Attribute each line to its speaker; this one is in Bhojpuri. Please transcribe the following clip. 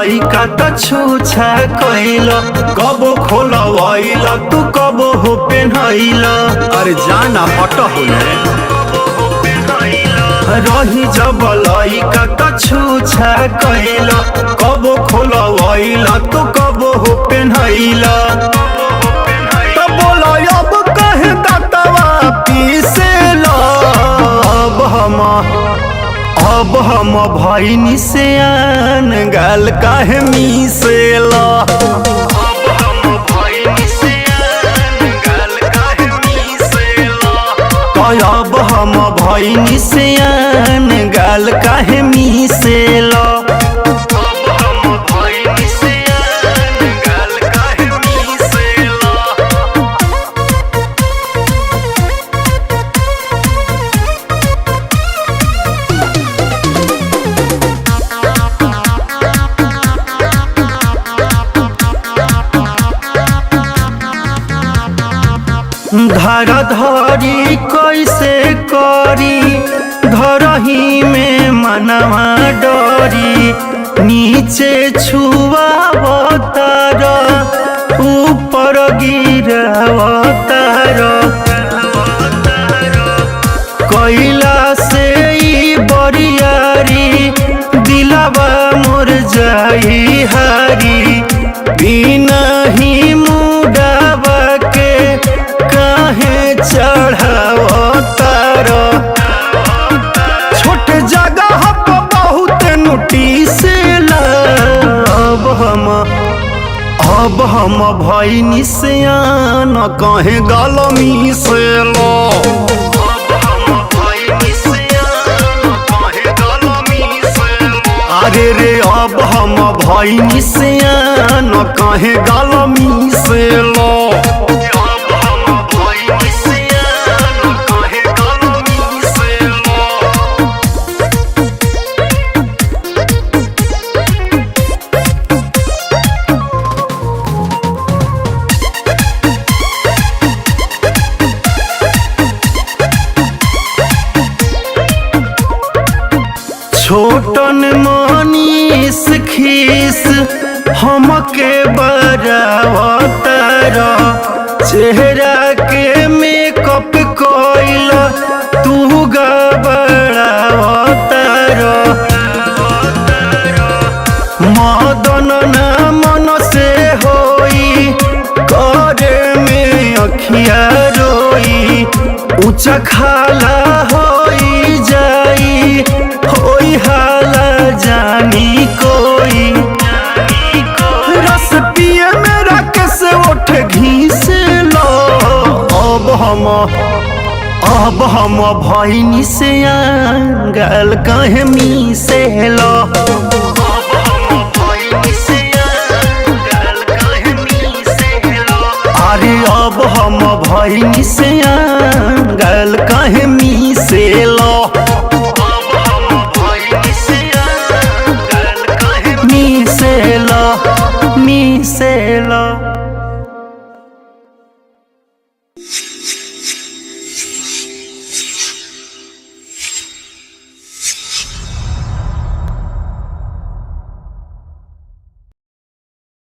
Speaker 1: लइका त छूछा कइल, कब खोलवाइल तू कब हो पेन्हइल। अरे जाना हट होले रही जब लइका त छूछा कइल, कब खोलवाइल तू कब हो पेन्हइल। त बोला अब कहे दातवा पीसेल, अब हम भइनी सियान गाल काहे मिसेला। अब हम भइनी सियान गाल काहे मिसेला। धरा धरी कैसे करी, धरही में मनवा डरी। नीचे छुआवतार ऊपर गिरावतार, कैला से ई बरियारी दिलवा मोर जाई हारी। बिना ही मुडावा के काहे चढ़ावतार, छोट जगह पर बहुत नोटिस ला। अब हम भइनी सियान कहे गाल मिसेला। अरे रे अब हम भइनी सियान कहे गाल मिसेला। छोटन मनीष खीस हमके बरावतार, चेहरा के मेकअप कइल तू गबड़ावतार। मदन ना मन से होई करे में अखिया रोई। ऊंचा खाला होई जाई होई हाला जानी कोई। रस पिए मेरा कैसे उठ घीसेला। अब हम भइनी सियान गाल काहे मिसेला। अरे अब हम भइनी सियान गाल काहे मिसेला। मिसेला।